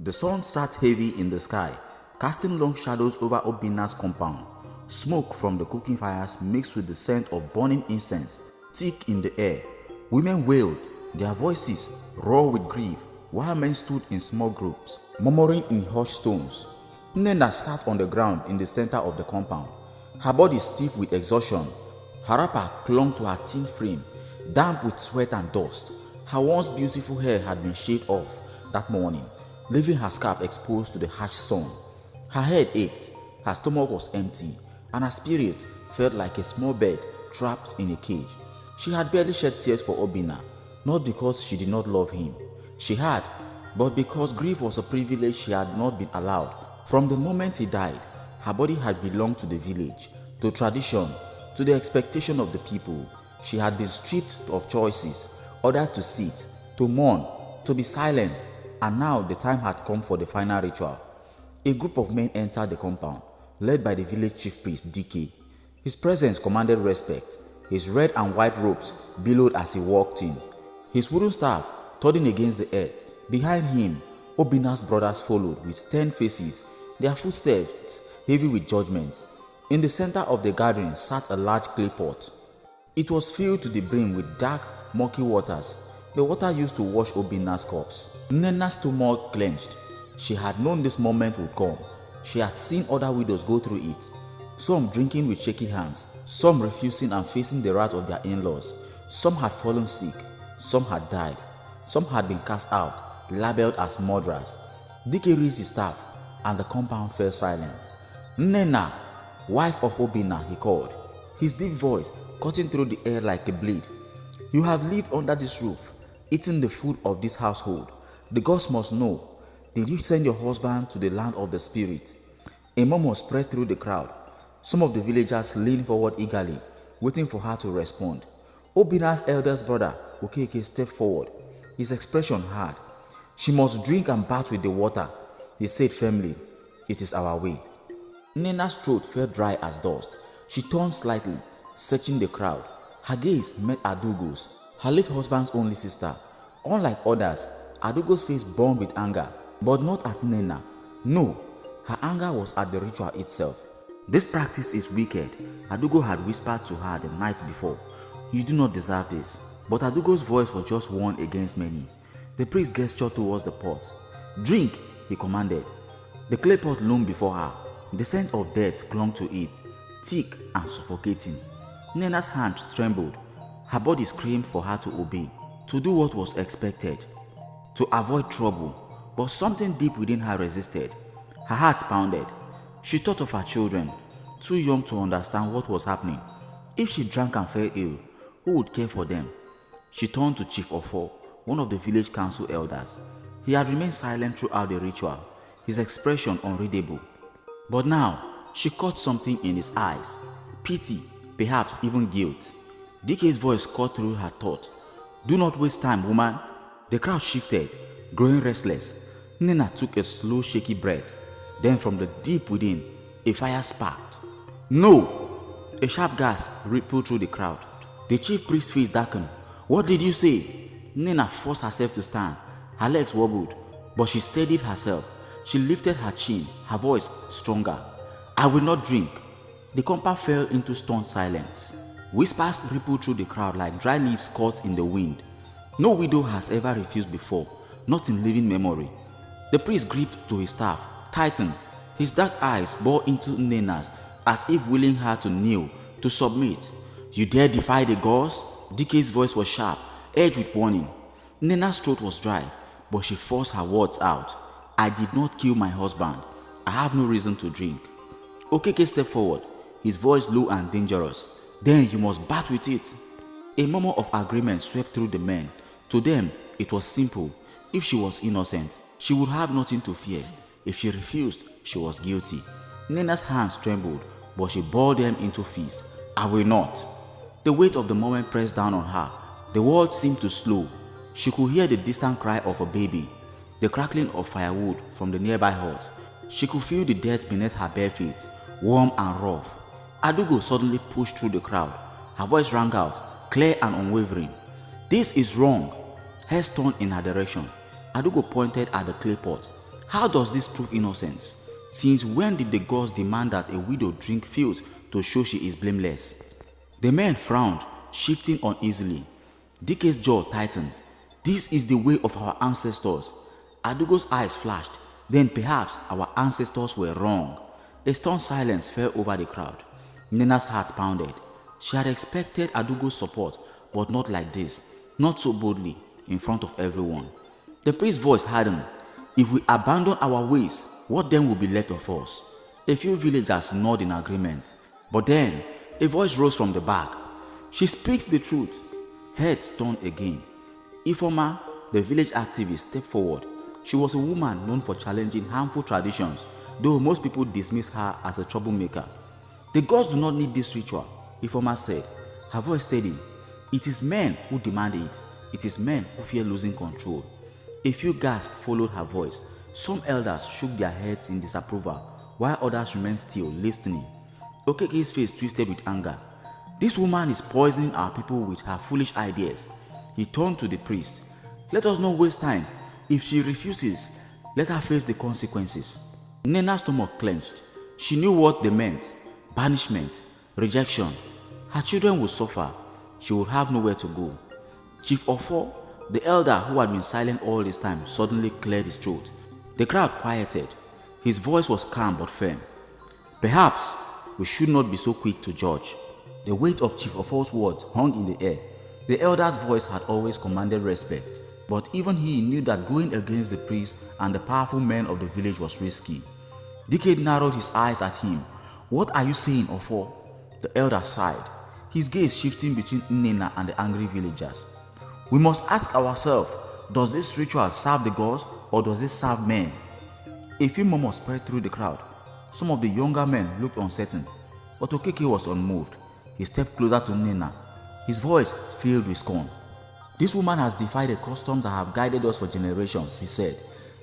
The sun sat heavy in the sky, casting long shadows over Obinna's compound. Smoke from the cooking fires mixed with the scent of burning incense, thick in the air. Women wailed, their voices raw with grief, while men stood in small groups, murmuring in hushed tones. Nnenna sat on the ground in the center of the compound, her body stiff with exhaustion. Her wrapper clung to her thin frame, damp with sweat and dust. Her once beautiful hair had been shaved off that morning, leaving her scalp exposed to the harsh sun. Her head ached, her stomach was empty, and her spirit felt like a small bird trapped in a cage. She had barely shed tears for Obinna, not because she did not love him. She had, but because grief was a privilege she had not been allowed. From the moment he died, her body had belonged to the village, to tradition, to the expectation of the people. She had been stripped of choices, ordered to sit, to mourn, to be silent, and now the time had come for the final ritual. A group of men entered the compound, led by the village chief priest DK. His presence commanded respect. His red and white robes billowed as he walked in, his wooden staff thudding against the earth. Behind him, Obinna's brothers followed with stern faces, their footsteps heavy with judgment. In the center of the gathering sat a large clay pot. It was filled to the brim with dark, murky waters, the water used to wash Obinna's corpse. Nnenna's stomach clenched. She had known this moment would come. She had seen other widows go through it, some drinking with shaky hands, some refusing and facing the wrath of their in-laws. Some had fallen sick, some had died, some had been cast out, labeled as murderers. DK raised his staff, and the compound fell silent. "Nnenna, wife of Obinna," he called, his deep voice cutting through the air like a blade. "You have lived under this roof, eating the food of this household. The gods must know. Did you send your husband to the land of the spirit?" A murmur spread through the crowd. Some of the villagers leaned forward eagerly, waiting for her to respond. Obinna's eldest brother, Okeke, stepped forward, his expression hard. "She must drink and bath with the water," he said firmly. "It is our way." Nnenna's throat felt dry as dust. She turned slightly, searching the crowd. Her gaze met Adugo's, her late husband's only sister. Unlike others, Adugo's face burned with anger, but not at Nnenna. No, her anger was at the ritual itself. "This practice is wicked," Adugo had whispered to her the night before. "You do not deserve this." But Adugo's voice was just one against many. The priest gestured towards the pot. "Drink," he commanded. The clay pot loomed before her. The scent of death clung to it, thick and suffocating. Nnenna's hands trembled. Her body screamed for her to obey, to do what was expected, to avoid trouble. But something deep within her resisted. Her heart pounded. She thought of her children, too young to understand what was happening. If she drank and fell ill, who would care for them? She turned to Chief Ofo, one of the village council elders. He had remained silent throughout the ritual, his expression unreadable. But now, she caught something in his eyes. Pity, perhaps even guilt. DK's voice cut through her thought. "Do not waste time, woman." The crowd shifted, growing restless. Nnenna took a slow, shaky breath. Then from the deep within, a fire sparked. "No!" A sharp gasp rippled through the crowd. The chief priest's face darkened. "What did you say?" Nnenna forced herself to stand. Her legs wobbled, but she steadied herself. She lifted her chin, her voice stronger. "I will not drink." The compound fell into stunned silence. Whispers rippled through the crowd like dry leaves caught in the wind. No widow has ever refused before, not in living memory. The priest gripped to his staff, tightened. His dark eyes bored into Nnenna's as if willing her to kneel, to submit. "You dare defy the gods?" DK's voice was sharp, edged with warning. Nnenna's throat was dry, but she forced her words out. "I did not kill my husband. I have no reason to drink." Okeke stepped forward, his voice low and dangerous. "Then you must bat with it." A murmur of agreement swept through the men. To them, it was simple. If she was innocent, she would have nothing to fear. If she refused, she was guilty. Nnenna's hands trembled, but she balled them into fists. "I will not." The weight of the moment pressed down on her. The world seemed to slow. She could hear the distant cry of a baby, the crackling of firewood from the nearby hut. She could feel the dirt beneath her bare feet, warm and rough. Adugo suddenly pushed through the crowd. Her voice rang out, clear and unwavering. "This is wrong." Heads turned in her direction. Adugo pointed at the clay pot. How does this prove innocence? Since when did the gods demand that a widow drink filth to show she is blameless? The men frowned, shifting uneasily. DK's jaw tightened. This is the way of our ancestors. Adugo's eyes flashed. Then perhaps our ancestors were wrong. A stunned silence fell over the crowd. Nena's heart pounded. She had expected Adugo's support, but not like this, not so boldly, in front of everyone. The priest's voice hardened. If we abandon our ways, what then will be left of us? A few villagers nodded in agreement. But then, a voice rose from the back. She speaks the truth. Heads turned again. Ifoma, the village activist, stepped forward. She was a woman known for challenging harmful traditions, though most people dismiss her as a troublemaker. The gods do not need this ritual, Ifoma said, her voice steady. It is men who demand it. It is men who fear losing control. A few gasps followed her voice. Some elders shook their heads in disapproval, while others remained still, listening. Okeke's face twisted with anger. This woman is poisoning our people with her foolish ideas. He turned to the priest. Let us not waste time. If she refuses, let her face the consequences. Nena's stomach clenched. She knew what they meant. Banishment, rejection. Her children would suffer. She would have nowhere to go. Chief Ofo, the elder who had been silent all this time, suddenly cleared his throat. The crowd quieted. His voice was calm but firm. Perhaps we should not be so quick to judge. The weight of Chief Ofo's words hung in the air. The elder's voice had always commanded respect, but even he knew that going against the priest and the powerful men of the village was risky. DK narrowed his eyes at him. What are you saying, Ofo? The elder sighed, his gaze shifting between Nena and the angry villagers. We must ask ourselves, does this ritual serve the gods or does it serve men? A few murmurs spread through the crowd. Some of the younger men looked uncertain, but Okeke was unmoved. He stepped closer to Nena, his voice filled with scorn. This woman has defied the customs that have guided us for generations, he said.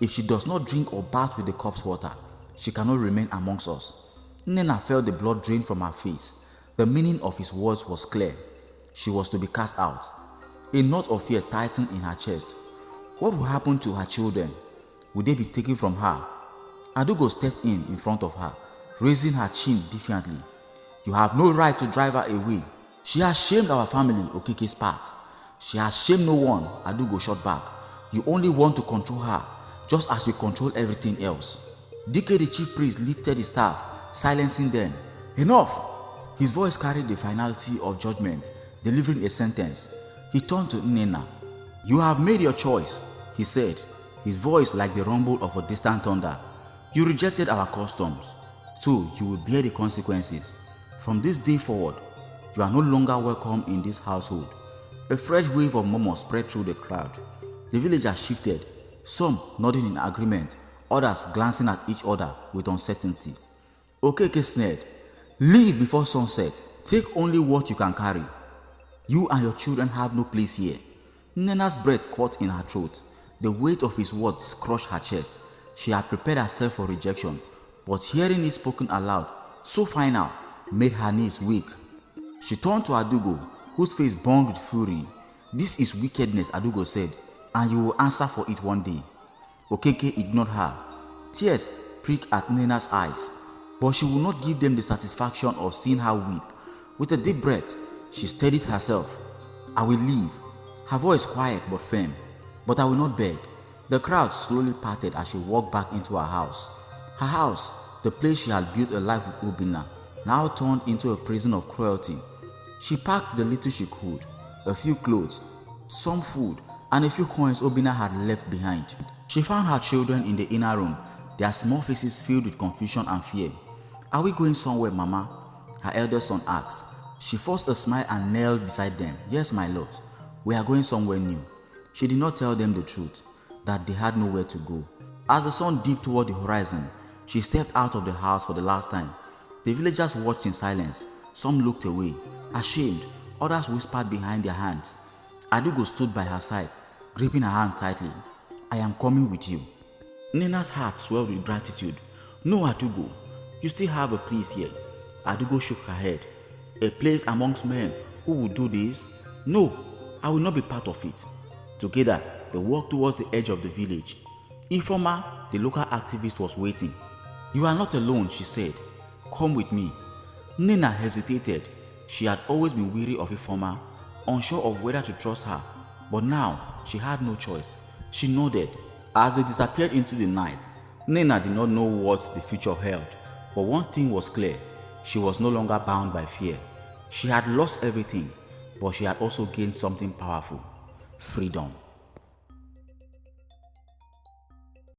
If she does not drink or bath with the corpse water, she cannot remain amongst us. Nena felt the blood drain from her face. The meaning of his words was clear. She was to be cast out. A knot of fear tightened in her chest. What would happen to her children? Would they be taken from her? Adugo stepped in front of her, raising her chin defiantly. You have no right to drive her away. She has shamed our family, Okeke's part. She has shamed no one, Adugo shot back. You only want to control her, just as you control everything else. DK the chief priest lifted his staff, silencing them. Enough! His voice carried the finality of judgment, delivering a sentence. He turned to Nena. You have made your choice, he said, his voice like the rumble of a distant thunder. You rejected our customs, so you will bear the consequences. From this day forward, you are no longer welcome in this household. A fresh wave of murmurs spread through the crowd. The villagers shifted, some nodding in agreement, others glancing at each other with uncertainty. Okeke sneered, leave before sunset. Take only what you can carry. You and your children have no place here. Nena's breath caught in her throat. The weight of his words crushed her chest. She had prepared herself for rejection, but hearing it spoken aloud, so final, made her knees weak. She turned to Adugo, whose face burned with fury. This is wickedness, Adugo said, and you will answer for it one day. Okeke ignored her. Tears pricked at Nena's eyes, but she would not give them the satisfaction of seeing her weep. With a deep breath, she steadied herself. I will leave. Her voice quiet but firm. But I will not beg. The crowd slowly parted as she walked back into her house. Her house, the place she had built a life with Obinna, now turned into a prison of cruelty. She packed the little she could, a few clothes, some food, and a few coins Obinna had left behind. She found her children in the inner room, their small faces filled with confusion and fear. Are we going somewhere, Mama? Her eldest son asked. She forced a smile and knelt beside them. Yes, my love, we are going somewhere new. She did not tell them the truth, that they had nowhere to go. As the sun dipped toward the horizon, she stepped out of the house for the last time. The villagers watched in silence. Some looked away, ashamed. Others whispered behind their hands. Adugo stood by her side, gripping her hand tightly. I am coming with you. Nena's heart swelled with gratitude. No, Adugo, you still have a place here. Adugo shook her head. A place amongst men who would do this? No, I will not be part of it. Together, they walked towards the edge of the village. Ifeoma, the local activist, was waiting. "You are not alone," she said. "Come with me." Nnenna hesitated. She had always been weary of Ifeoma, unsure of whether to trust her, but now she had no choice. She nodded. As they disappeared into the night, Nnenna did not know what the future held, but one thing was clear: she was no longer bound by fear. She had lost everything, but she had also gained something powerful: freedom.